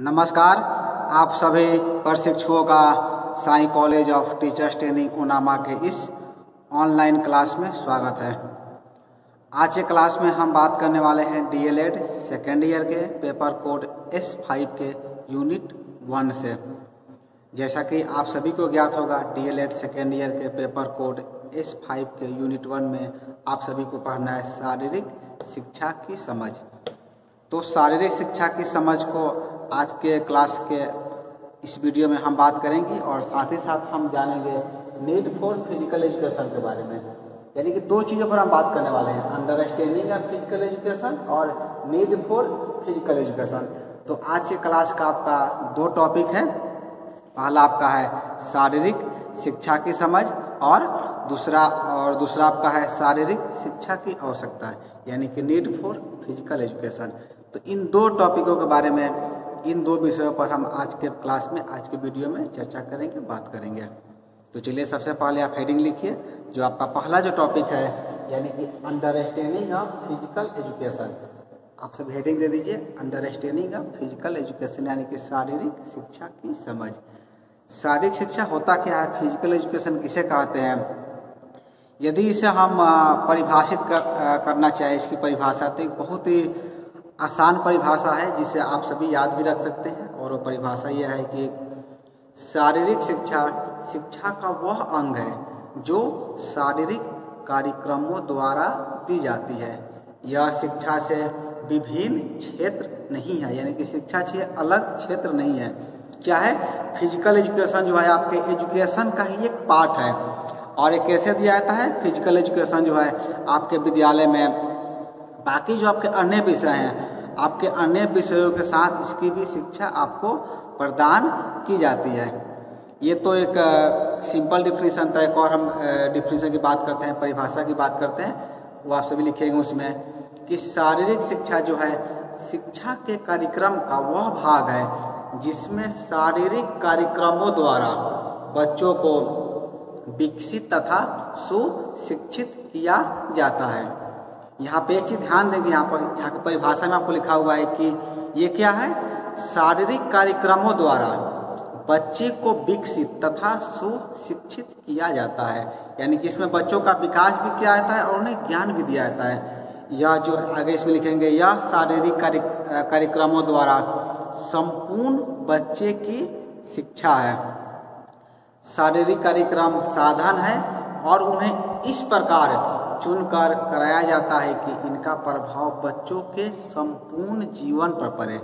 नमस्कार। आप सभी प्रशिक्षुओं का Sai college of teachers training उनामा के इस ऑनलाइन क्लास में स्वागत है। आज के क्लास में हम बात करने वाले हैं डीएलएड सेकेंड ईयर के पेपर कोड S5 के यूनिट 1 से। जैसा कि आप सभी को ज्ञात होगा, डीएलएड सेकेंड ईयर के पेपर कोड S5 के यूनिट 1 में आप सभी को पढ़ना है शारीरिक शिक्षा की समझ। तो शारीरिक शिक्षा की समझ को आज के क्लास के इस वीडियो में हम बात करेंगे और साथ ही साथ हम जानेंगे नीड फॉर फिजिकल एजुकेशन के बारे में। यानी कि दो चीज़ों पर हम बात करने वाले हैं, अंडरस्टैंडिंग ऑफ फिजिकल एजुकेशन और नीड फॉर फिजिकल एजुकेशन। तो आज के क्लास का आपका दो टॉपिक है। पहला आपका है शारीरिक शिक्षा की समझ और दूसरा आपका है शारीरिक शिक्षा की आवश्यकता, यानी कि नीड फॉर फिजिकल एजुकेशन। तो इन दो टॉपिकों के बारे में, इन दो विषयों पर हम आज के क्लास में, आज के वीडियो में चर्चा करेंगे, बात करेंगे। तो चलिए सबसे पहले आप हेडिंग लिखिए। जो आपका पहला जो टॉपिक है यानी कि अंडरस्टैंडिंग ऑफ फिजिकल एजुकेशन, आप सब हेडिंग दे दीजिए, अंडरस्टैंडिंग ऑफ फिजिकल एजुकेशन, यानी कि शारीरिक शिक्षा की समझ। शारीरिक शिक्षा होता क्या है, फिजिकल एजुकेशन किसे कहते हैं? यदि इसे हम परिभाषित करना चाहें, इसकी परिभाषा तो एक बहुत ही आसान परिभाषा है जिसे आप सभी याद भी रख सकते हैं। और वो परिभाषा यह है कि शारीरिक शिक्षा शिक्षा का वह अंग है जो शारीरिक कार्यक्रमों द्वारा दी जाती है। यह शिक्षा से विभिन्न क्षेत्र नहीं है, यानी कि शिक्षा से अलग क्षेत्र नहीं है। क्या है? फिजिकल एजुकेशन जो है आपके एजुकेशन का ही एक पार्ट है। और ये कैसे दिया जाता है? फिजिकल एजुकेशन जो है आपके विद्यालय में बाकी जो आपके अन्य विषय हैं, आपके अन्य विषयों के साथ इसकी भी शिक्षा आपको प्रदान की जाती है। ये तो एक सिंपल डिफिनीशन था। एक और हम डिफिनीशन की बात करते हैं, परिभाषा की बात करते हैं, वो आप सभी लिखेंगे उसमें कि शारीरिक शिक्षा जो है शिक्षा के कार्यक्रम का वह भाग है जिसमें शारीरिक कार्यक्रमों द्वारा बच्चों को विकसित तथा सुशिक्षित किया जाता है। यहाँ पे एक चीज ध्यान देंगे, यहाँ की परिभाषा में आपको लिखा हुआ है कि ये क्या है? शारीरिक कार्यक्रमों द्वारा बच्चे को विकसित तथा सुशिक्षित किया जाता है, यानी कि इसमें बच्चों का विकास भी किया जाता है और उन्हें ज्ञान भी दिया जाता है। यह जो आगे इसमें लिखेंगे, यह शारीरिक कार्यक्रमों द्वारा संपूर्ण बच्चे की शिक्षा है। शारीरिक कार्यक्रम साधन है और उन्हें इस प्रकार चुनकर कराया जाता है कि इनका प्रभाव बच्चों के संपूर्ण जीवन पर पड़े,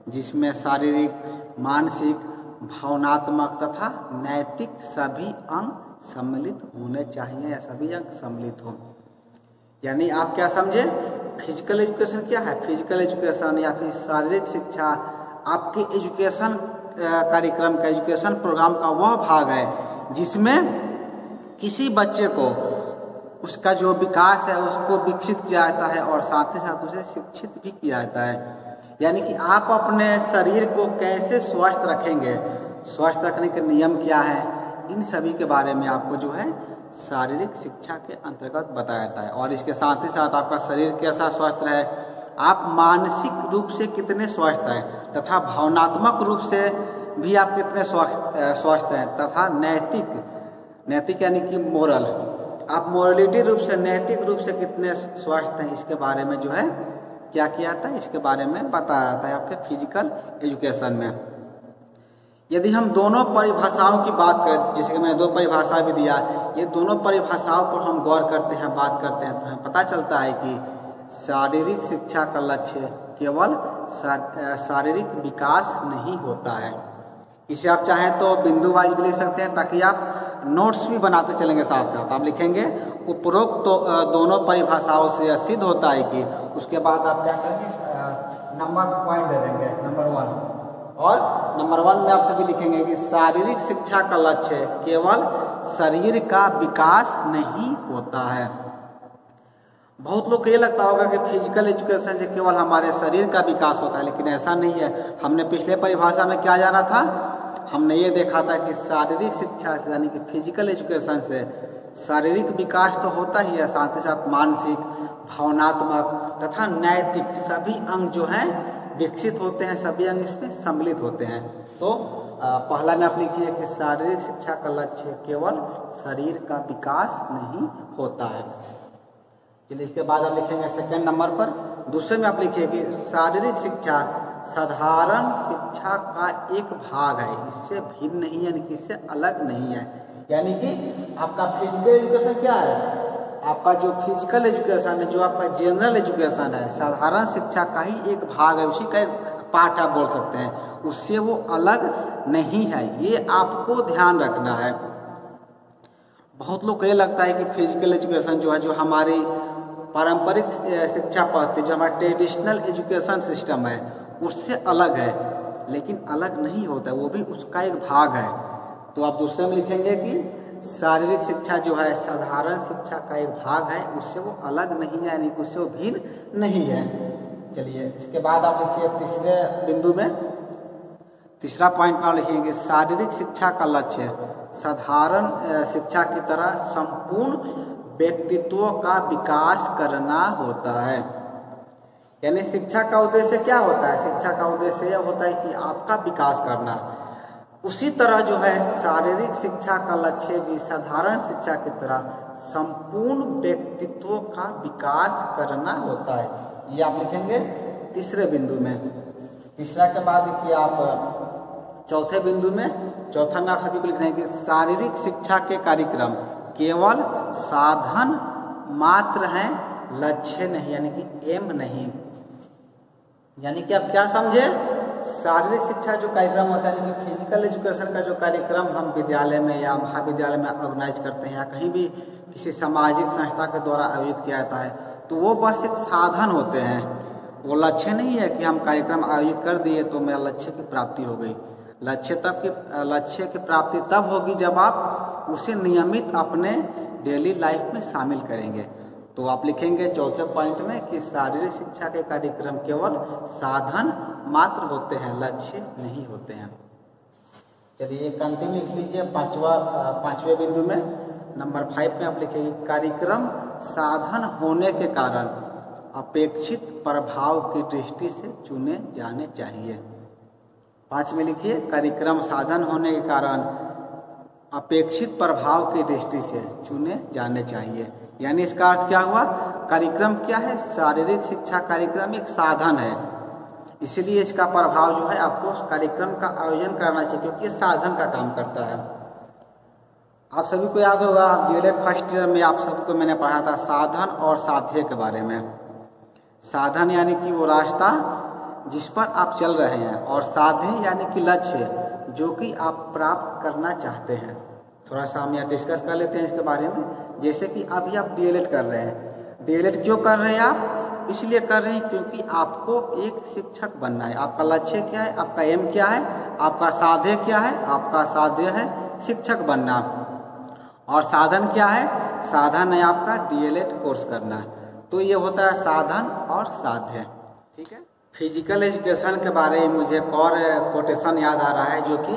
जिसमें शारीरिक, मानसिक, भावनात्मक तथा नैतिक सभी अंग सम्मिलित होने चाहिए, या सभी अंग सम्मिलित हों। यानी आप क्या समझे? फिजिकल एजुकेशन क्या है? फिजिकल एजुकेशन या फिर शारीरिक शिक्षा आपके एजुकेशन कार्यक्रम का, एजुकेशन प्रोग्राम का वह भाग है जिसमें किसी बच्चे को उसका जो विकास है उसको विकसित किया जाता है और साथ ही साथ उसे शिक्षित भी किया जाता है। यानी कि आप अपने शरीर को कैसे स्वस्थ रखेंगे, स्वस्थ रखने के नियम क्या है, इन सभी के बारे में आपको जो है शारीरिक शिक्षा के अंतर्गत बताया जाता है। और इसके साथ ही साथ आपका शरीर कैसा स्वस्थ रहे, आप मानसिक रूप से कितने स्वस्थ हैं तथा भावनात्मक रूप से भी आप कितने स्वस्थ हैं, तथा नैतिक यानी कि मोरल, आप मोरलिटी रूप से, नैतिक रूप से कितने स्वस्थ हैं, इसके बारे में जो है क्या किया जाता है, इसके बारे में बताया जाता है आपके फिजिकल एजुकेशन में। यदि हम दोनों परिभाषाओं की बात करें, जैसे कि मैंने दो परिभाषा भी दिया, ये दोनों परिभाषाओं पर हम गौर करते हैं, बात करते हैं, तो हमें पता चलता है कि शारीरिक शिक्षा का लक्ष्य केवल शारीरिक विकास नहीं होता है। इसे आप चाहें तो बिंदु वाइज भी लिख सकते हैं ताकि आप नोट्स भी बनाते चलेंगे साथ साथ। आप लिखेंगे उपरोक्त तो दोनों परिभाषाओं से सिद्ध होता है कि, उसके बाद आप क्या करेंगे, नंबर पॉइंट दे देंगे, नंबर 1। और नंबर 1 में आप सभी लिखेंगे कि शारीरिक शिक्षा का लक्ष्य केवल शरीर का विकास नहीं होता है। बहुत लोग को ये लगता होगा कि फिजिकल एजुकेशन से केवल हमारे शरीर का विकास होता है, लेकिन ऐसा नहीं है। हमने पिछले परिभाषा में क्या जाना था? हमने ये देखा था कि शारीरिक शिक्षा से, यानी कि फिजिकल एजुकेशन से शारीरिक विकास तो होता ही है, साथ ही साथ मानसिक, भावनात्मक तथा नैतिक सभी अंग जो हैं विकसित होते हैं, सभी अंग इसमें सम्मिलित होते हैं। तो पहला में आप लिखिए कि शारीरिक शिक्षा का लक्ष्य केवल शरीर का विकास नहीं होता है। चलिए इसके बाद आप लिखेंगे सेकंड नंबर पर, दूसरे में आप लिखिए कि शारीरिक शिक्षा साधारण शिक्षा का एक भाग है, इससे भिन्न नहीं है, यानी कि इससे अलग नहीं है। यानी कि आपका फिजिकल एजुकेशन क्या है, आपका जो फिजिकल एजुकेशन है, जो आपका जनरल एजुकेशन है, साधारण शिक्षा का ही एक भाग है, उसी का एक पार्ट आप बोल सकते हैं, उससे वो अलग नहीं है। ये आपको ध्यान रखना है। बहुत लोग को ये लगता है कि फिजिकल एजुकेशन जो है, जो हमारी पारंपरिक शिक्षा पद्धति, जो हमारा ट्रेडिशनल एजुकेशन सिस्टम है, उससे अलग है, लेकिन अलग नहीं होता, वो भी उसका एक भाग है। तो आप दूसरे में लिखेंगे कि शारीरिक शिक्षा जो है साधारण शिक्षा का एक भाग है, उससे वो अलग नहीं है, यानी उससे वो भिन्न नहीं है। चलिए इसके बाद आप लिखिए तीसरे बिंदु में, तीसरा पॉइंट में आप लिखेंगे शारीरिक शिक्षा का लक्ष्य साधारण शिक्षा की तरह संपूर्ण व्यक्तित्व का विकास करना होता है। यानी शिक्षा का उद्देश्य क्या होता है, शिक्षा का उद्देश्य यह होता है कि आपका विकास करना। उसी तरह जो है शारीरिक शिक्षा का लक्ष्य भी साधारण शिक्षा की तरह संपूर्ण व्यक्तित्व का विकास करना होता है। ये आप लिखेंगे तीसरे बिंदु में। तीसरा के बाद देखिए आप चौथे बिंदु में, चौथा में आप सभी को लिखना है कि शारीरिक शिक्षा के कार्यक्रम केवल साधन मात्र हैं, लक्ष्य नहीं, यानी कि एम नहीं। यानी कि आप क्या समझे, शारीरिक शिक्षा जो कार्यक्रम होता है, यानी कि फिजिकल एजुकेशन का जो कार्यक्रम हम विद्यालय में या महाविद्यालय में ऑर्गेनाइज करते हैं या कहीं भी किसी सामाजिक संस्था के द्वारा आयोजित किया जाता है, तो वो बस एक साधन होते हैं, वो लक्ष्य नहीं है कि हम कार्यक्रम आयोजित कर दिए तो मेरा लक्ष्य की प्राप्ति हो गई। लक्ष्य की प्राप्ति तब होगी जब आप उसे नियमित अपने डेली लाइफ में शामिल करेंगे। तो आप लिखेंगे चौथे पॉइंट में कि शारीरिक शिक्षा के कार्यक्रम केवल साधन मात्र होते हैं, लक्ष्य नहीं होते हैं। चलिए कंटिन्यू लिख लीजिए पांचवें बिंदु में, नंबर 5 में आप लिखेंगे कार्यक्रम साधन होने के कारण अपेक्षित प्रभाव की दृष्टि से चुने जाने चाहिए। 5 में लिखिए कार्यक्रम साधन होने के कारण अपेक्षित प्रभाव की दृष्टि से चुने जाने चाहिए। यानी इसका अर्थ क्या हुआ, कार्यक्रम क्या है, शारीरिक शिक्षा कार्यक्रम एक साधन है, इसीलिए इसका प्रभाव जो है आपको उस कार्यक्रम का आयोजन करना चाहिए, क्योंकि ये साधन का काम करता है। आप सभी को याद होगा डीएलएड फर्स्ट ईयर में आप सबको मैंने पढ़ा था साधन और साध्य के बारे में। साधन यानी कि वो रास्ता जिस पर आप चल रहे हैं, और साध्य यानी कि लक्ष्य जो कि आप प्राप्त करना चाहते हैं। थोड़ा सा हम यहाँ डिस्कस कर लेते हैं इसके बारे में। जैसे कि अभी आप डीएलएड कर रहे हैं, डीएलएड क्यों कर रहे हैं आप, इसलिए कर रहे हैं क्योंकि आपको एक शिक्षक बनना है। आपका लक्ष्य क्या है, आपका एम क्या है, आपका साध्य क्या है, आपका साध्य है शिक्षक बनना, और साधन क्या है, साधन है आपका डीएलएड कोर्स करना। तो ये होता है साधन और साध्य। ठीक है, फिजिकल एजुकेशन के बारे में मुझे एक और कोटेशन याद आ रहा है जो कि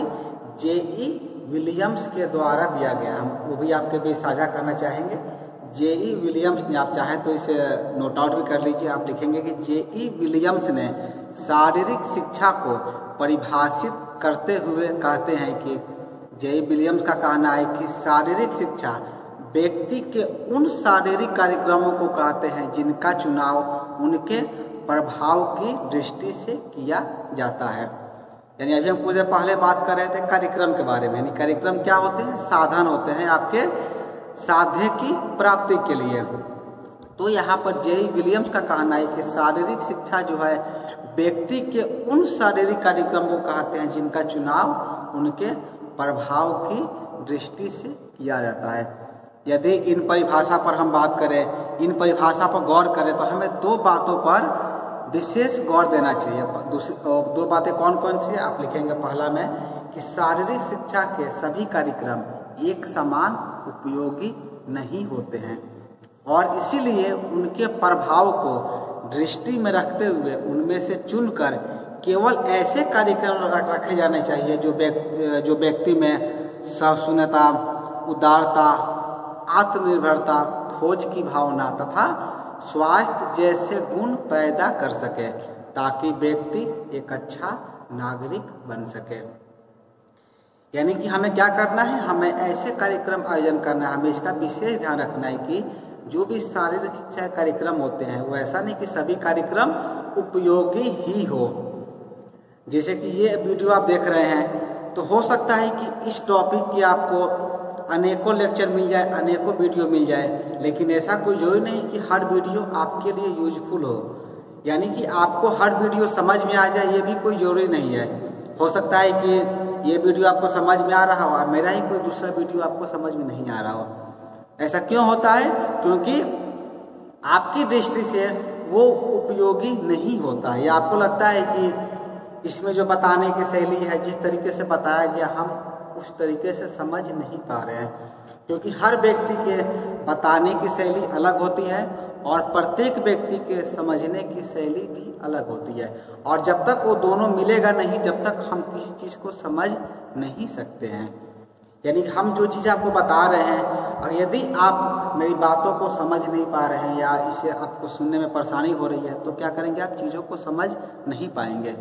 जेई विलियम्स के द्वारा दिया गया, हम वो भी आपके बीच साझा करना चाहेंगे। जेई विलियम्स ने, आप चाहें तो इसे नोट आउट भी कर लीजिए, आप लिखेंगे कि जेई विलियम्स ने शारीरिक शिक्षा को परिभाषित करते हुए कहते हैं कि जेई विलियम्स का कहना है कि शारीरिक शिक्षा व्यक्ति के उन शारीरिक कार्यक्रमों को कहते हैं जिनका चुनाव उनके प्रभाव की दृष्टि से किया जाता है। यानी अभी हम कुछ पहले बात कर रहे थे कार्यक्रम के बारे में, यानी कार्यक्रम क्या होते हैं, साधन होते हैं आपके साध्य की प्राप्ति के लिए। तो यहाँ पर जेई विलियम्स का कहना है कि शारीरिक शिक्षा जो है व्यक्ति के उन शारीरिक कार्यक्रमों को कहते हैं जिनका चुनाव उनके प्रभाव की दृष्टि से किया जाता है। यदि इन परिभाषा पर हम बात करें, इन परिभाषा पर गौर करें, तो हमें दो बातों पर विशेष गौर देना चाहिए। दो बातें कौन कौन सी, आप लिखेंगे पहला में कि शारीरिक शिक्षा के सभी कार्यक्रम एक समान उपयोगी नहीं होते हैं, और इसीलिए उनके प्रभाव को दृष्टि में रखते हुए उनमें से चुनकर केवल ऐसे कार्यक्रम रखे जाने चाहिए जो व्यक्ति में सहिष्णुता, उदारता, आत्मनिर्भरता, खोज की भावना तथा स्वास्थ्य जैसे गुण पैदा कर सके। ताकि व्यक्ति एक अच्छा नागरिक बन सके। यानी कि हमें क्या करना है, हमें ऐसे कार्यक्रम आयोजन करना है, हमें इसका विशेष ध्यान रखना है कि जो भी शारीरिक शिक्षा कार्यक्रम होते हैं वो ऐसा नहीं कि सभी कार्यक्रम उपयोगी ही हो। जैसे कि ये वीडियो आप देख रहे हैं तो हो सकता है कि इस टॉपिक की आपको अनेकों लेक्चर मिल जाए, अनेकों वीडियो मिल जाए, लेकिन ऐसा कोई जरूरी नहीं कि हर वीडियो आपके लिए यूजफुल हो। यानी कि आपको हर वीडियो समझ में आ जाए ये भी कोई जरूरी नहीं है। हो सकता है कि ये वीडियो आपको समझ में आ रहा हो और मेरा ही कोई दूसरा वीडियो आपको समझ में नहीं आ रहा हो। ऐसा क्यों होता है? क्योंकि आपकी दृष्टि से वो उपयोगी नहीं होता है, या आपको लगता है कि इसमें जो बताने की शैली है, जिस तरीके से बताया गया हम उस तरीके से समझ नहीं पा रहे हैं। क्योंकि हर व्यक्ति के बताने की शैली अलग होती है और प्रत्येक व्यक्ति के समझने की शैली भी अलग होती है, और जब तक वो दोनों मिलेगा नहीं तब तक हम किसी चीज़ को समझ नहीं सकते हैं। यानी हम जो चीज़ आपको बता रहे हैं और यदि आप मेरी बातों को समझ नहीं पा रहे हैं या इसे आपको सुनने में परेशानी हो रही है तो क्या करेंगे, आप चीज़ों को समझ नहीं पाएंगे।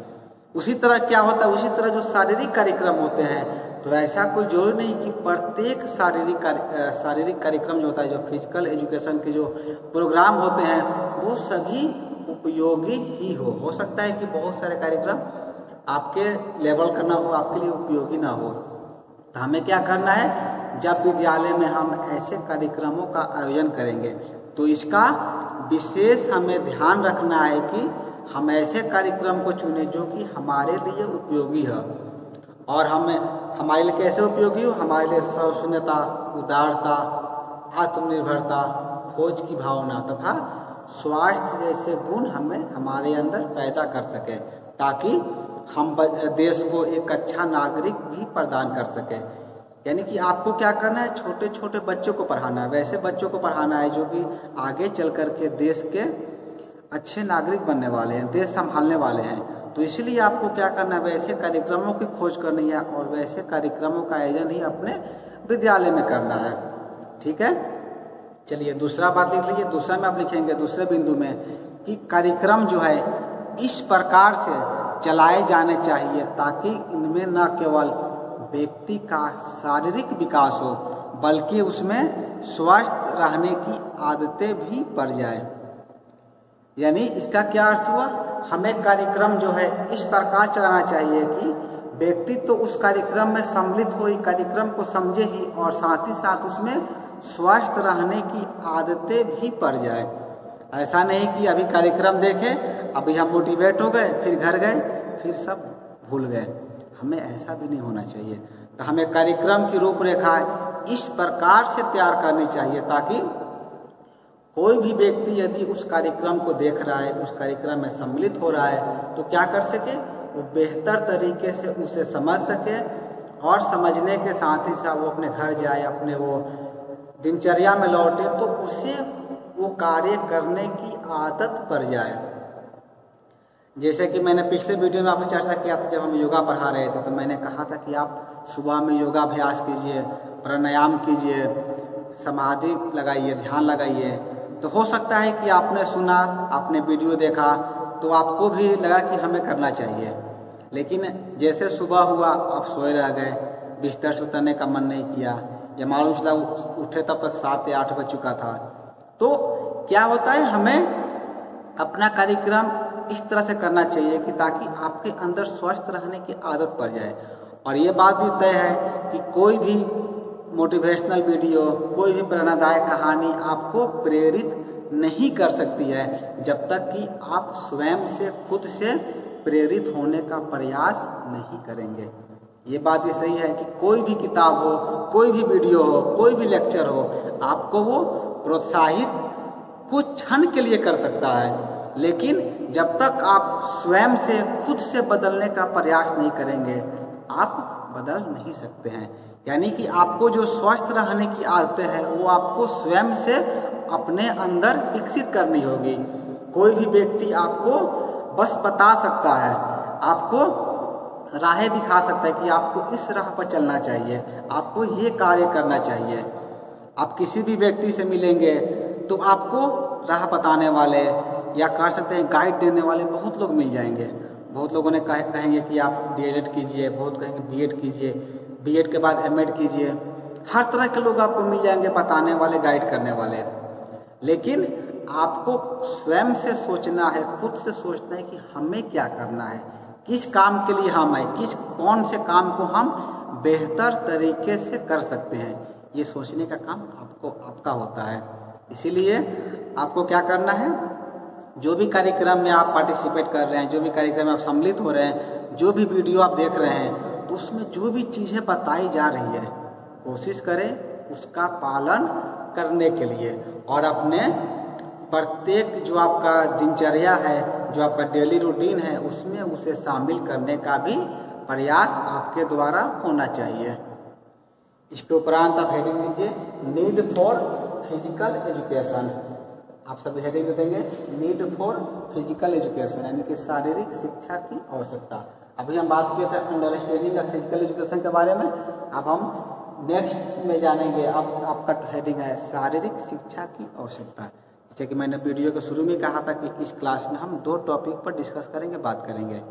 उसी तरह क्या होता है, उसी तरह जो शारीरिक कार्यक्रम होते हैं तो ऐसा कोई जरूरी नहीं कि प्रत्येक शारीरिक कार्यक्रम जो होता है, जो फिजिकल एजुकेशन के जो प्रोग्राम होते हैं वो सभी उपयोगी ही हो सकता है कि बहुत सारे कार्यक्रम आपके लेवल का ना हो, आपके लिए उपयोगी ना हो। तो हमें क्या करना है, जब विद्यालय में हम ऐसे कार्यक्रमों का आयोजन करेंगे तो इसका विशेष हमें ध्यान रखना है कि हम ऐसे कार्यक्रम को चुने जो कि हमारे लिए उपयोगी है। और हमारे लिए कैसे उपयोगी हो, हमारे लिए सौजन्यता, उदारता, आत्मनिर्भरता, खोज की भावना तथा स्वास्थ्य जैसे गुण हमें हमारे अंदर पैदा कर सके, ताकि हम देश को एक अच्छा नागरिक भी प्रदान कर सके। यानी कि आपको क्या करना है, छोटे छोटे बच्चों को पढ़ाना है, वैसे बच्चों को पढ़ाना है जो कि आगे चल कर के देश के अच्छे नागरिक बनने वाले हैं, देश संभालने वाले हैं। तो इसलिए आपको क्या करना है, वैसे कार्यक्रमों की खोज करनी है और वैसे कार्यक्रमों का आयोजन ही अपने विद्यालय में करना है। ठीक है, चलिए दूसरा बात लिख लीजिए। दूसरा में आप लिखेंगे दूसरे बिंदु में कि कार्यक्रम जो है इस प्रकार से चलाए जाने चाहिए ताकि इनमें न केवल व्यक्ति का शारीरिक विकास हो बल्कि उसमें स्वस्थ रहने की आदतें भी पड़ जाए। यानी इसका क्या अर्थ हुआ, हमें कार्यक्रम जो है इस प्रकार चलाना चाहिए कि व्यक्ति तो उस कार्यक्रम में सम्मिलित हो, कार्यक्रम को समझे ही और साथ ही साथ उसमें स्वस्थ रहने की आदतें भी पड़ जाए। ऐसा नहीं कि अभी कार्यक्रम देखे, अभी हम मोटिवेट हो गए, फिर घर गए, फिर सब भूल गए। हमें ऐसा भी नहीं होना चाहिए। तो हमें कार्यक्रम की रूपरेखा इस प्रकार से तैयार करनी चाहिए ताकि कोई भी व्यक्ति यदि उस कार्यक्रम को देख रहा है, उस कार्यक्रम में सम्मिलित हो रहा है तो क्या कर सके, वो बेहतर तरीके से उसे समझ सके और समझने के साथ ही साथ वो अपने घर जाए, अपने वो दिनचर्या में लौटे तो उसे वो कार्य करने की आदत पड़ जाए। जैसे कि मैंने पिछले वीडियो में आपसे चर्चा किया था, जब हम योगा पढ़ा रहे थे तो मैंने कहा था कि आप सुबह में योगाभ्यास कीजिए, प्राणायाम कीजिए, समाधि लगाइए, ध्यान लगाइए। तो हो सकता है कि आपने सुना, आपने वीडियो देखा तो आपको भी लगा कि हमें करना चाहिए, लेकिन जैसे सुबह हुआ आप सोए रह गए, बिस्तर से उतरने का मन नहीं किया, या मालूम चला उठे तब तक 7 या 8 बज चुका था। तो क्या होता है, हमें अपना कार्यक्रम इस तरह से करना चाहिए कि ताकि आपके अंदर स्वस्थ रहने की आदत पड़ जाए। और ये बात भी तय है कि कोई भी मोटिवेशनल वीडियो, कोई भी प्रेरणादायक कहानी आपको प्रेरित नहीं कर सकती है जब तक कि आप स्वयं से, खुद से प्रेरित होने का प्रयास नहीं करेंगे। ये बात भी सही है कि कोई भी किताब हो, कोई भी वीडियो हो, कोई भी लेक्चर हो, आपको वो प्रोत्साहित कुछ क्षण के लिए कर सकता है, लेकिन जब तक आप स्वयं से, खुद से बदलने का प्रयास नहीं करेंगे आप बदल नहीं सकते हैं। यानी कि आपको जो स्वस्थ रहने की आदतें हैं वो आपको स्वयं से अपने अंदर विकसित करनी होगी। कोई भी व्यक्ति आपको बस बता सकता है, आपको राहें दिखा सकता है कि आपको इस राह पर चलना चाहिए, आपको ये कार्य करना चाहिए। आप किसी भी व्यक्ति से मिलेंगे तो आपको राह बताने वाले या कह सकते हैं गाइड देने वाले बहुत लोग मिल जाएंगे। बहुत लोगों ने कहेंगे कि आप DELED कीजिए, बहुत कहेंगे B.ED कीजिए, B.ED के बाद M.ED कीजिए। हर तरह के लोग आपको मिल जाएंगे, बताने वाले, गाइड करने वाले। लेकिन आपको स्वयं से सोचना है, खुद से सोचना है कि हमें क्या करना है, किस काम के लिए हम आए, कौन से काम को हम बेहतर तरीके से कर सकते हैं। ये सोचने का काम आपका होता है। इसीलिए आपको क्या करना है, जो भी कार्यक्रम में आप पार्टिसिपेट कर रहे हैं, जो भी कार्यक्रम में आप सम्मिलित हो रहे हैं, जो भी वीडियो आप देख रहे हैं, तो उसमें जो भी चीज़ें बताई जा रही है कोशिश करें उसका पालन करने के लिए, और अपने प्रत्येक जो आपका दिनचर्या है, जो आपका डेली रूटीन है, उसमें उसे शामिल करने का भी प्रयास आपके द्वारा होना चाहिए। इसके उपरांत आप हेडिंग लीजिए, नीड फॉर फिजिकल एजुकेशन। आप सभी हेडिंग देंगे, नीड फॉर फिजिकल एजुकेशन, यानी कि शारीरिक शिक्षा की आवश्यकता। अभी हम बात किए थे अंडरस्टैंडिंग ऑफ फिजिकल एजुकेशन के बारे में, अब हम नेक्स्ट में जानेंगे। अब आपका हेडिंग है शारीरिक शिक्षा की आवश्यकता। जैसे कि मैंने वीडियो के शुरू में कहा था कि इस क्लास में हम 2 टॉपिक पर डिस्कस करेंगे, बात करेंगे।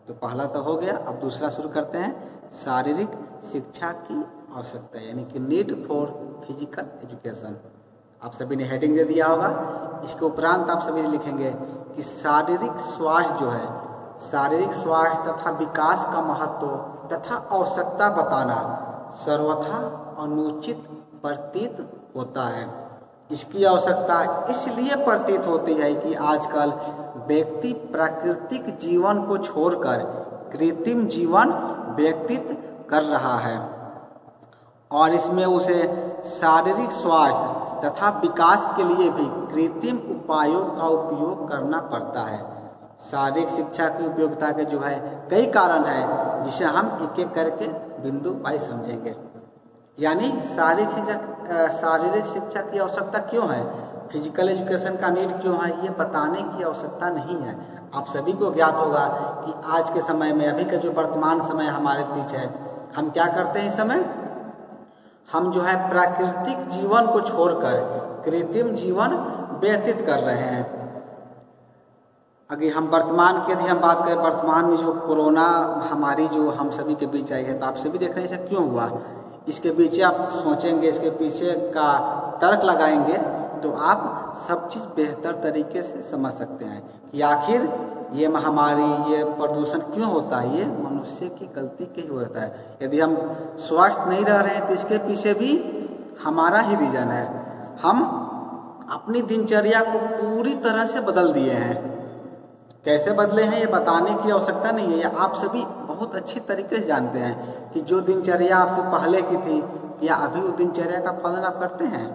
तो पहला तो हो गया, अब दूसरा शुरू करते हैं, शारीरिक शिक्षा की आवश्यकता, यानी कि नीड फॉर फिजिकल एजुकेशन। आप सभी ने हेडिंग दे दिया होगा। इसके उपरांत आप सभी लिखेंगे कि शारीरिक स्वास्थ्य जो है, शारीरिक स्वास्थ्य तथा विकास का महत्व तथा आवश्यकता बताना सर्वथा अनुचित प्रतीत होता है। इसकी आवश्यकता इसलिए प्रतीत होती है कि आजकल व्यक्ति प्राकृतिक जीवन को छोड़कर कृत्रिम जीवन व्यतीत कर रहा है, और इसमें उसे शारीरिक स्वास्थ्य तथा विकास के लिए भी कृत्रिम उपायों का उपयोग करना पड़ता है। शारीरिक शिक्षा की उपयोगिता के जो है कई कारण है, जिसे हम एक एक करके बिंदु बाई समझेंगे। यानी शारीरिक शिक्षा की आवश्यकता क्यों है, फिजिकल एजुकेशन का नीड क्यों है, ये बताने की आवश्यकता नहीं है। आप सभी को ज्ञात होगा कि आज के समय में, अभी का जो वर्तमान समय हमारे बीच है, हम क्या करते हैं इस समय, हम जो है प्राकृतिक जीवन को छोड़कर कृत्रिम जीवन व्यतीत कर रहे हैं। अगर हम वर्तमान की यदि हम बात करें, वर्तमान में जो कोरोना महामारी जो हम सभी के बीच आई है, तो आप सभी देख रहे हैं ऐसा क्यों हुआ। इसके पीछे आप सोचेंगे, इसके पीछे का तर्क लगाएंगे, तो आप सब चीज़ बेहतर तरीके से समझ सकते हैं कि आखिर ये महामारी, ये प्रदूषण क्यों होता है। ये मनुष्य की गलती के ही होता है। यदि हम स्वस्थ नहीं रह रहे हैं तो इसके पीछे भी हमारा ही रीजन है। हम अपनी दिनचर्या को पूरी तरह से बदल दिए हैं। कैसे बदले हैं ये बताने की आवश्यकता नहीं है, ये आप सभी बहुत अच्छी तरीके से जानते हैं कि जो दिनचर्या आपकी पहले की थी, क्या अभी वो दिनचर्या का पालन आप करते हैं।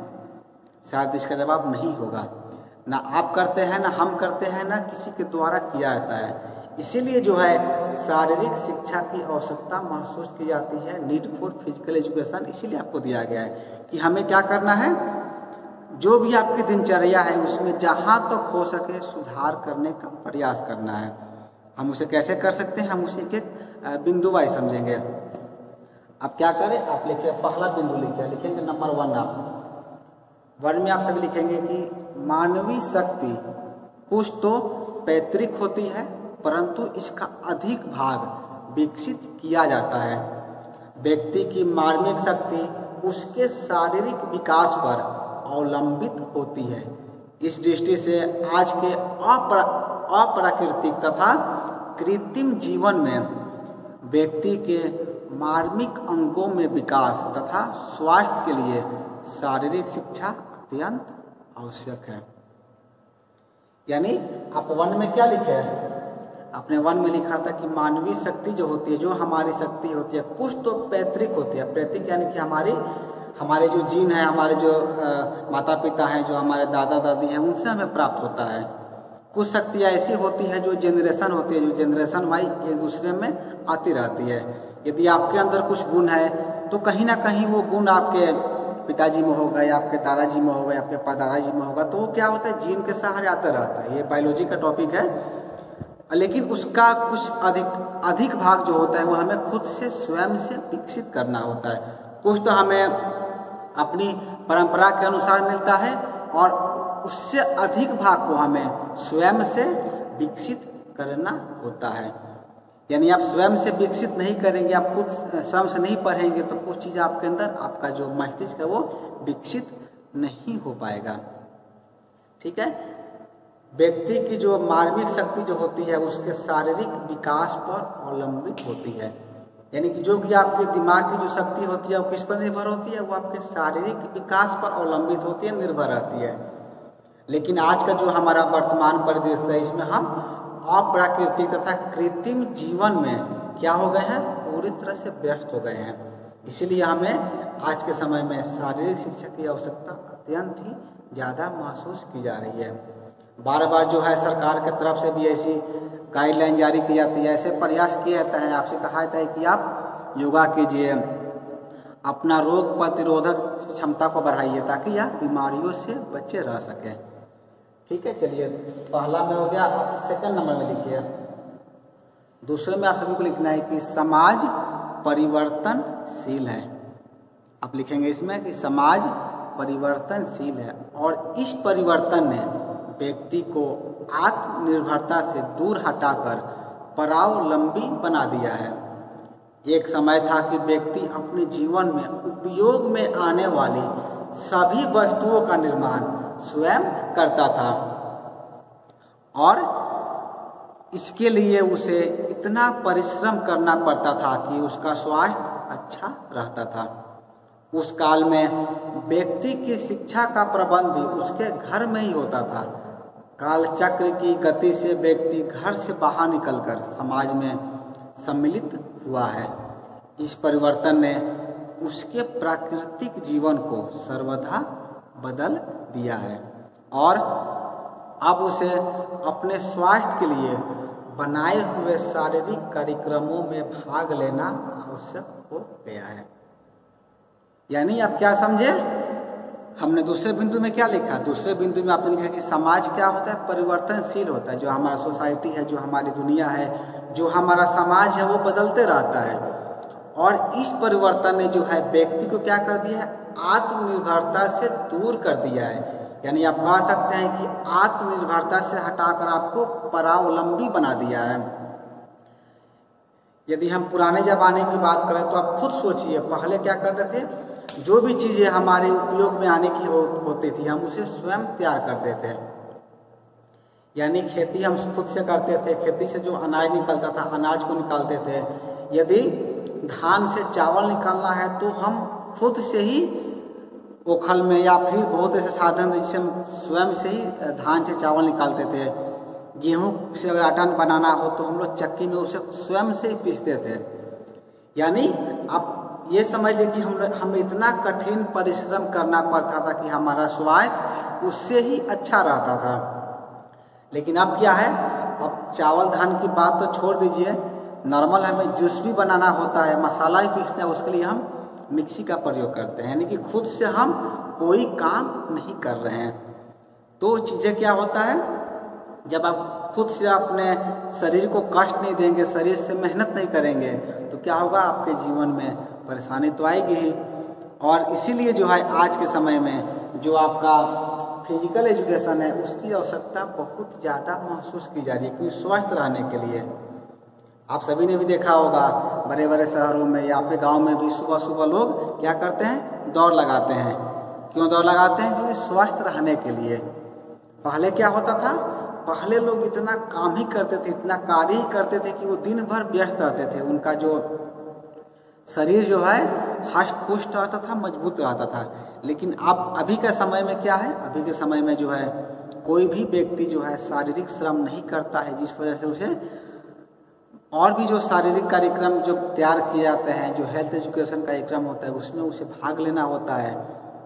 शायद इसका जवाब नहीं होगा, ना आप करते हैं, ना हम करते हैं, ना किसी के द्वारा किया जाता है। इसीलिए जो है शारीरिक शिक्षा की आवश्यकता महसूस की जाती है, नीड फॉर फिजिकल एजुकेशन इसीलिए आपको दिया गया है कि हमें क्या करना है, जो भी आपकी दिनचर्या है उसमें जहाँ तक तो हो सके सुधार करने का प्रयास करना है। हम उसे कैसे कर सकते हैं, हम उसे एक एक बिंदु वाइज समझेंगे। अब क्या करें, आप लिखिए, पहला बिंदु लिखेंगे नंबर 1। आप वर्ड में आप सभी लिखेंगे कि मानवीय शक्ति कुछ तो पैतृक होती है, परंतु इसका अधिक भाग विकसित किया जाता है। व्यक्ति की मानविक शक्ति उसके शारीरिक विकास पर अवलंबित होती है। इस दृष्टि से आज के अप्राकृतिक तथा कृत्रिम जीवन में व्यक्ति के मार्मिक अंगों में विकास तथा स्वास्थ्य के लिए शारीरिक शिक्षा अत्यंत आवश्यक है। यानी आप 1 में क्या लिखे हैं, आपने 1 में लिखा था कि मानवीय शक्ति जो होती है, जो हमारी शक्ति होती है, कुछ तो पैतृक होती है। पैतृक यानी कि हमारे जो जीन है, हमारे जो माता पिता हैं, जो हमारे दादा दादी हैं, उनसे हमें प्राप्त होता है। कुछ शक्तियाँ ऐसी होती है जो जनरेशन होती है, जो जनरेशन वाइज एक दूसरे में आती रहती है। यदि आपके अंदर कुछ गुण है तो कहीं ना कहीं वो गुण आपके पिताजी में होगा, या आपके दादाजी में होगा, या आपके परदादाजी में होगा, तो वो क्या होता है, जीन के सहारे आता रहता है। ये बायोलॉजी का टॉपिक है, लेकिन उसका कुछ अधिक भाग जो होता है वो हमें खुद से स्वयं से विकसित करना होता है। कुछ तो हमें अपनी परंपरा के अनुसार मिलता है, और उससे अधिक भाग को हमें स्वयं से विकसित करना होता है। यानी आप स्वयं से विकसित नहीं करेंगे, आप खुद स्वयं से नहीं पढ़ेंगे तो कुछ चीज़ आपके अंदर, आपका जो मस्तिष्क है वो विकसित नहीं हो पाएगा। ठीक है। व्यक्ति की जो मानविक शक्ति जो होती है उसके शारीरिक विकास पर अवलंबित होती है। यानी कि जो भी आपके दिमाग की जो शक्ति होती है वो किस पर निर्भर होती है, वो आपके शारीरिक विकास पर अवलंबित होती है, निर्भर रहती है। लेकिन आज का जो हमारा वर्तमान परिदृश्य है इसमें हम अप्राकृतिक तथा कृत्रिम जीवन में क्या हो गए हैं, पूरी तरह से व्यस्त हो गए हैं। इसीलिए हमें आज के समय में शारीरिक शिक्षा की आवश्यकता अत्यंत ही ज़्यादा महसूस की जा रही है। बार बार जो है सरकार की तरफ से भी ऐसी गाइडलाइन जारी की जाती है, ऐसे प्रयास किया जाता है, आपसे कहा जाता है कि आप योगा कीजिए, अपना रोग प्रतिरोधक क्षमता को बढ़ाइए ताकि आप बीमारियों से बचे रह सकें। ठीक है, चलिए पहला में हो गया, सेकंड नंबर में लिखिए। दूसरे में आप सभी को लिखना है कि समाज परिवर्तनशील है। आप लिखेंगे इसमें कि समाज परिवर्तनशील है और इस परिवर्तन ने व्यक्ति को आत्मनिर्भरता से दूर हटाकर परावलंबी बना दिया है। एक समय था कि व्यक्ति अपने जीवन में उपयोग में आने वाली सभी वस्तुओं का निर्माण स्वयं करता था और इसके लिए उसे इतना परिश्रम करना पड़ता था कि उसका स्वास्थ्य अच्छा रहता था। उस काल में व्यक्ति की शिक्षा का प्रबंध भी उसके घर में ही होता था। काल चक्र की गति से व्यक्ति घर से बाहर निकलकर समाज में सम्मिलित हुआ है। इस परिवर्तन ने उसके प्राकृतिक जीवन को सर्वथा बदल दिया है और अब उसे अपने स्वास्थ्य के लिए बनाए हुए शारीरिक कार्यक्रमों में भाग लेना आवश्यक हो गया है। यानी आप क्या समझे, हमने दूसरे बिंदु में क्या लिखा, दूसरे बिंदु में आपने लिखा कि समाज क्या होता है, परिवर्तनशील होता है। जो हमारा सोसाइटी है, जो हमारी दुनिया है, जो हमारा समाज है वो बदलते रहता है और इस परिवर्तन ने जो है व्यक्ति को क्या कर दिया है, आत्मनिर्भरता से दूर कर दिया है। यानी आप कह सकते हैं कि आत्मनिर्भरता से हटाकर आपको परावलंबी बना दिया है। यदि हम पुराने जमाने की बात करें तो आप खुद सोचिए, पहले क्या करते थे, जो भी चीज़ें हमारे उपयोग में आने की होती थी हम उसे स्वयं तैयार करते थे। यानी खेती हम खुद से करते थे, खेती से जो अनाज निकलता था अनाज को निकालते थे। यदि धान से चावल निकालना है तो हम खुद से ही ओखल में या फिर बहुत ऐसे साधन जिससे हम स्वयं से ही धान से चावल निकालते थे। गेहूं से अगर आटा बनाना हो तो हम लोग चक्की में उसे स्वयं से ही पीसते थे। यानी आप ये समझ लें कि हमें इतना कठिन परिश्रम करना पड़ता था कि हमारा स्वास्थ्य उससे ही अच्छा रहता था। लेकिन अब क्या है, अब चावल धान की बात तो छोड़ दीजिए, नॉर्मल हमें जूस भी बनाना होता है, मसाला भी पीसना है, उसके लिए हम मिक्सी का प्रयोग करते हैं। यानी कि खुद से हम कोई काम नहीं कर रहे हैं। तो चीज़ें क्या होता है, जब आप खुद से अपने शरीर को कष्ट नहीं देंगे, शरीर से मेहनत नहीं करेंगे तो क्या होगा, आपके जीवन में परेशानी तो आएगी ही। और इसीलिए जो है आज के समय में जो आपका फिजिकल एजुकेशन है उसकी आवश्यकता बहुत ज़्यादा महसूस की जा रही है, क्योंकि स्वस्थ रहने के लिए। आप सभी ने भी देखा होगा बड़े बड़े शहरों में या फिर गांव में भी सुबह सुबह लोग क्या करते हैं, दौड़ लगाते हैं। क्यों दौड़ लगाते हैं, क्योंकि स्वस्थ रहने के लिए। पहले क्या होता था, पहले लोग इतना काम ही करते थे, इतना कार्य ही करते थे कि वो दिन भर व्यस्त रहते थे। उनका जो शरीर जो है हष्ट पुष्ट रहता था, मजबूत रहता था। लेकिन अब अभी के समय में क्या है, अभी के समय में जो है कोई भी व्यक्ति जो है शारीरिक श्रम नहीं करता है, जिस वजह से उसे और भी जो शारीरिक कार्यक्रम जो तैयार किए जाते हैं, जो हेल्थ एजुकेशन कार्यक्रम होता है उसमें उसे भाग लेना होता है,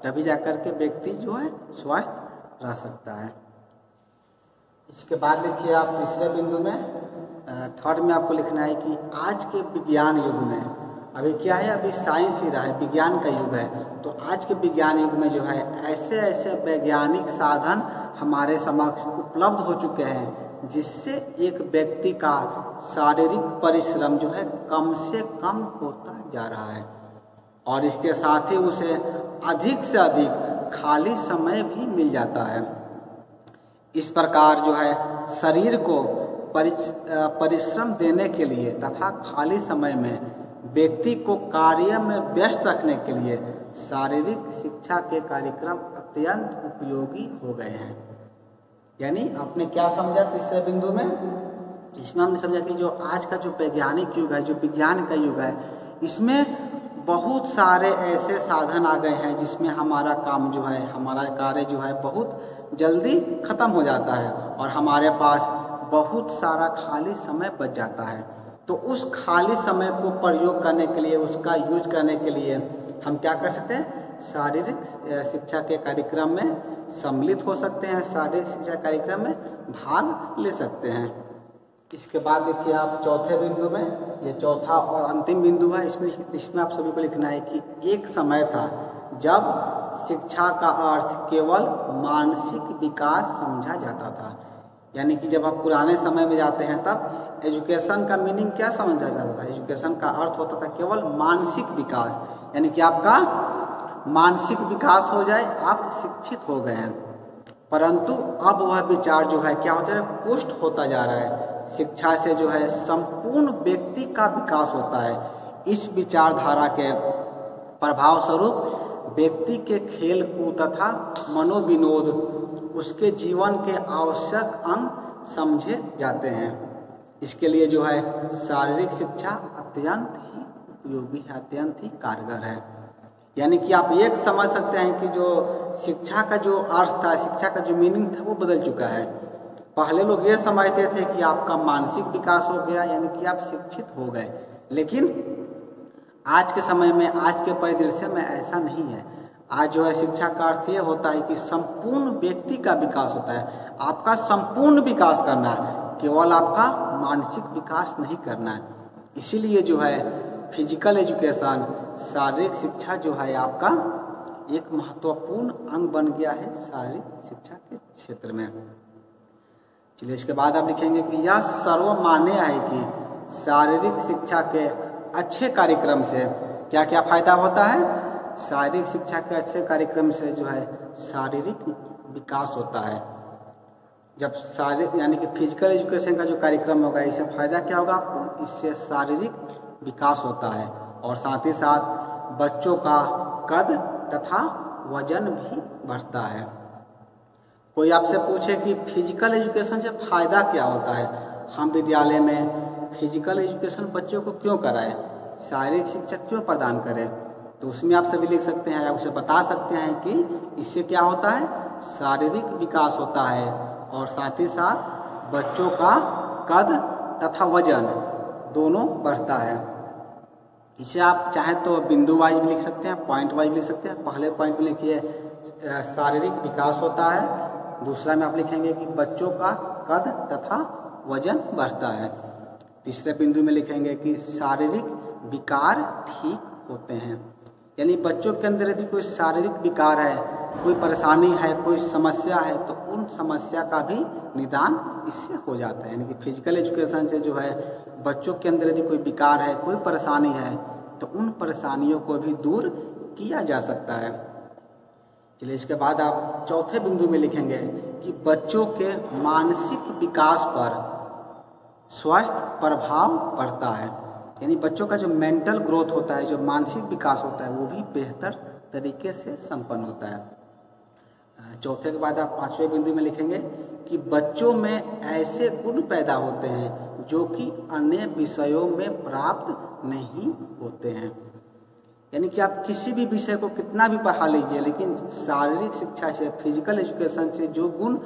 तभी जाकर के व्यक्ति जो है स्वस्थ रह सकता है। इसके बाद लिखिए आप तीसरे बिंदु में, थर्ड में आपको लिखना है कि आज के विज्ञान युग में, अभी क्या है, अभी साइंस ही रहा है, विज्ञान का युग है। तो आज के विज्ञान युग में जो है ऐसे ऐसे वैज्ञानिक साधन हमारे समक्ष उपलब्ध हो चुके हैं जिससे एक व्यक्ति का शारीरिक परिश्रम जो है कम से कम होता जा रहा है और इसके साथ ही उसे अधिक से अधिक खाली समय भी मिल जाता है। इस प्रकार जो है शरीर को परिश्रम देने के लिए तथा खाली समय में व्यक्ति को कार्य में व्यस्त रखने के लिए शारीरिक शिक्षा के कार्यक्रम अत्यंत उपयोगी हो गए हैं। यानी आपने क्या समझा तीसरे बिंदु में? इसमें हमने समझा कि जो आज का जो वैज्ञानिक युग है, जो विज्ञान का युग है, इसमें बहुत सारे ऐसे साधन आ गए हैं जिसमें हमारा काम जो है, हमारा कार्य जो है बहुत जल्दी खत्म हो जाता है और हमारे पास बहुत सारा खाली समय बच जाता है। तो उस खाली समय को प्रयोग करने के लिए, उसका यूज करने के लिए हम क्या कर सकते हैं? शारीरिक शिक्षा के कार्यक्रम में सम्मिलित हो सकते हैं, शारीरिक शिक्षा कार्यक्रम में भाग ले सकते हैं। इसके बाद देखिए आप चौथे बिंदु में, ये चौथा और अंतिम बिंदु है, इसमें आप सभी को लिखना है कि एक समय था जब शिक्षा का अर्थ केवल मानसिक विकास समझा जाता था। यानी कि जब आप पुराने समय में जाते हैं तब एजुकेशन का मीनिंग क्या समझा जाता था? एजुकेशन का अर्थ होता था केवल मानसिक विकास, यानी कि आपका मानसिक विकास हो जाए, आप शिक्षित हो गए हैं। परंतु अब वह विचार जो है क्या होता है? पुष्ट होता जा रहा है। शिक्षा से जो है संपूर्ण व्यक्ति का विकास होता है। इस विचारधारा के प्रभाव स्वरूप व्यक्ति के खेल कूद तथा मनोविनोद उसके जीवन के आवश्यक अंग समझे जाते हैं। इसके लिए जो है शारीरिक शिक्षा अत्यंत ही उपयोगी है, अत्यंत ही कारगर है। यानी कि आप एक समझ सकते हैं कि जो शिक्षा का जो अर्थ था, शिक्षा का जो मीनिंग था, वो बदल चुका है। पहले लोग ये समझते थे कि आपका मानसिक विकास हो गया, यानी कि आप शिक्षित हो गए, लेकिन आज के समय में, आज के परिदृश्य में ऐसा नहीं है। आज जो है शिक्षा का अर्थ ये होता है कि संपूर्ण व्यक्ति का विकास होता है। आपका संपूर्ण विकास करना है, केवल आपका मानसिक विकास नहीं करना है। इसीलिए जो है फिजिकल एजुकेशन, शारीरिक शिक्षा जो है आपका एक महत्वपूर्ण अंग बन गया है शारीरिक शिक्षा के क्षेत्र में। चलिए इसके बाद आप लिखेंगे कि यह सर्वमान्य है कि शारीरिक शिक्षा के अच्छे कार्यक्रम से क्या क्या फायदा होता है? शारीरिक शिक्षा के अच्छे कार्यक्रम से जो है शारीरिक विकास होता है। जब शारीरिक यानी कि फिजिकल एजुकेशन का जो कार्यक्रम होगा, इससे फायदा क्या होगा आपको? इससे शारीरिक विकास होता है और साथ ही साथ बच्चों का कद तथा वजन भी बढ़ता है। कोई आपसे पूछे कि फिजिकल एजुकेशन से फायदा क्या होता है, हम विद्यालय में फिजिकल एजुकेशन बच्चों को क्यों कराएं, शारीरिक शिक्षा क्यों प्रदान करें, तो उसमें आप सभी लिख सकते हैं या उसे बता सकते हैं कि इससे क्या होता है? शारीरिक विकास होता है और साथ ही साथ बच्चों का कद तथा वजन दोनों बढ़ता है। इसे आप चाहे तो बिंदु वाइज भी लिख सकते हैं, पॉइंट वाइज भी लिख सकते हैं। पहले पॉइंट में लिखिए शारीरिक विकास होता है, दूसरा में आप लिखेंगे कि बच्चों का कद तथा वजन बढ़ता है, तीसरे बिंदु में लिखेंगे कि शारीरिक विकार ठीक होते हैं। यानी बच्चों के अंदर यदि कोई शारीरिक विकार है, कोई परेशानी है, कोई समस्या है, तो उन समस्या का भी निदान इससे हो जाता है। यानी कि फिजिकल एजुकेशन से जो है बच्चों के अंदर यदि कोई विकार है, कोई परेशानी है, तो उन परेशानियों को भी दूर किया जा सकता है। चलिए इसके बाद आप चौथे बिंदु में लिखेंगे कि बच्चों के मानसिक विकास पर स्वस्थ प्रभाव पड़ता है। यानी बच्चों का जो मेंटल ग्रोथ होता है, जो मानसिक विकास होता है, वो भी बेहतर तरीके से संपन्न होता है। चौथे के बाद आप पांचवें बिंदु में लिखेंगे कि बच्चों में ऐसे गुण पैदा होते हैं जो कि अन्य विषयों में प्राप्त नहीं होते हैं। यानी कि आप किसी भी विषय को कितना भी पढ़ा लीजिए, लेकिन शारीरिक शिक्षा से, फिजिकल एजुकेशन से जो गुण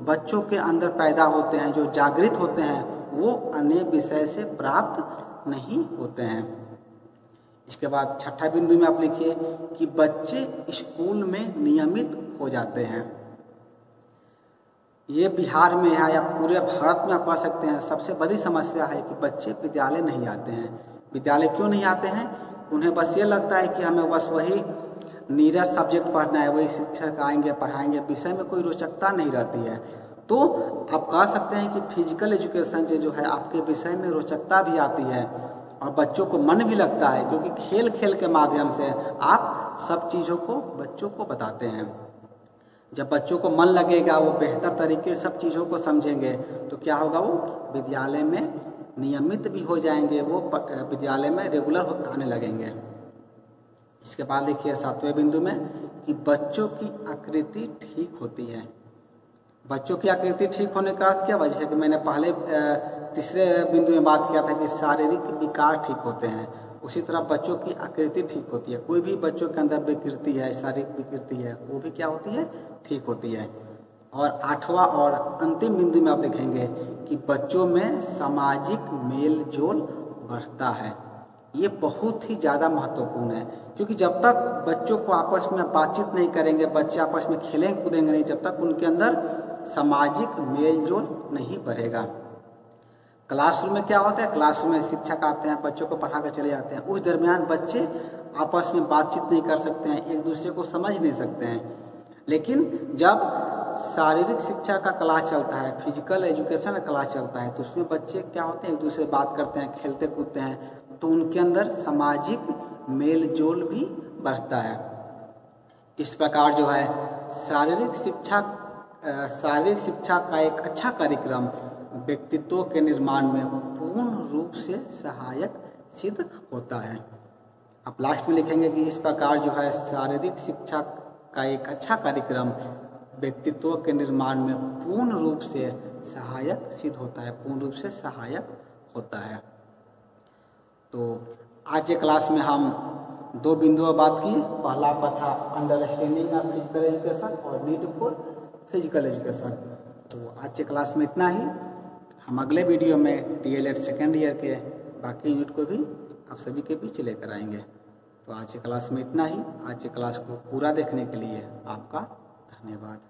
बच्चों के अंदर पैदा होते हैं, जो जागृत होते हैं, वो अन्य विषय से प्राप्त नहीं होते हैं। इसके बाद छठा बिंदु में आप लिखिए कि बच्चे स्कूल में नियमित हो जाते हैं। ये बिहार में है या पूरे भारत में आप कह सकते हैं सबसे बड़ी समस्या है कि बच्चे विद्यालय नहीं आते हैं। विद्यालय क्यों नहीं आते हैं? उन्हें बस ये लगता है कि हमें बस वही नीरस सब्जेक्ट पढ़ना है, वही शिक्षक आएंगे पढ़ाएंगे, विषय में कोई रोचकता नहीं रहती है। तो आप कह सकते हैं कि फिजिकल एजुकेशन से जो है आपके विषय में रोचकता भी आती है और बच्चों को मन भी लगता है, क्योंकि खेल खेल के माध्यम से आप सब चीज़ों को बच्चों को बताते हैं। जब बच्चों को मन लगेगा, वो बेहतर तरीके से सब चीज़ों को समझेंगे, तो क्या होगा, वो विद्यालय में नियमित भी हो जाएंगे, वो विद्यालय में रेगुलर आने लगेंगे। इसके बाद देखिए 7वें बिंदु में कि बच्चों की आकृति ठीक होती है। बच्चों की आकृति ठीक होने का अर्थ क्या हुआ, जैसे कि मैंने पहले तीसरे बिंदु में बात किया था कि शारीरिक विकार ठीक होते हैं, उसी तरह बच्चों की आकृति ठीक होती है। कोई भी बच्चों के अंदर विकृति है, शारीरिक विकृति है, वो भी क्या होती है, ठीक होती है। और 8वां और अंतिम बिंदु में आप लिखेंगे कि बच्चों में सामाजिक मेल जोल बढ़ता है। ये बहुत ही ज़्यादा महत्वपूर्ण है, क्योंकि जब तक बच्चों को आपस में बातचीत नहीं करेंगे, बच्चे आपस में खेलेंगे कूदेंगे नहीं, जब तक उनके अंदर सामाजिक मेल जोल नहीं बढ़ेगा। क्लासरूम में क्या होता है, क्लासरूम में शिक्षक आते हैं, बच्चों को पढ़ा कर चले जाते हैं, उस दरमियान बच्चे आपस में बातचीत नहीं कर सकते हैं, एक दूसरे को समझ नहीं सकते हैं। लेकिन जब शारीरिक शिक्षा का क्लास चलता है, फिजिकल एजुकेशन का क्लास चलता है, तो उसमें बच्चे क्या होते हैं, एक दूसरे से बात करते हैं, खेलते कूदते हैं, तो उनके अंदर सामाजिक मेल जोल भी बढ़ता है। इस प्रकार जो है शारीरिक शिक्षा का एक अच्छा कार्यक्रम व्यक्तित्व के निर्माण में पूर्ण रूप से सहायक सिद्ध होता है। आप लास्ट में लिखेंगे कि इस प्रकार जो है शारीरिक शिक्षा का एक अच्छा कार्यक्रम व्यक्तित्व के निर्माण में पूर्ण रूप से सहायक सिद्ध होता है, पूर्ण रूप से सहायक होता है। तो आज के क्लास में हम 2 बिंदुओं बात की। पहला आपका था अंडरस्टैंडिंग ऑफ फिजिकल एजुकेशन और नीड फॉर फिजिकल एजुकेशन। तो आज के क्लास में इतना ही। हम अगले वीडियो में DLED सेकेंड ईयर के बाकी यूनिट को भी आप सभी के बीच लेकर आएंगे। तो आज के क्लास में इतना ही। आज के क्लास को पूरा देखने के लिए आपका धन्यवाद।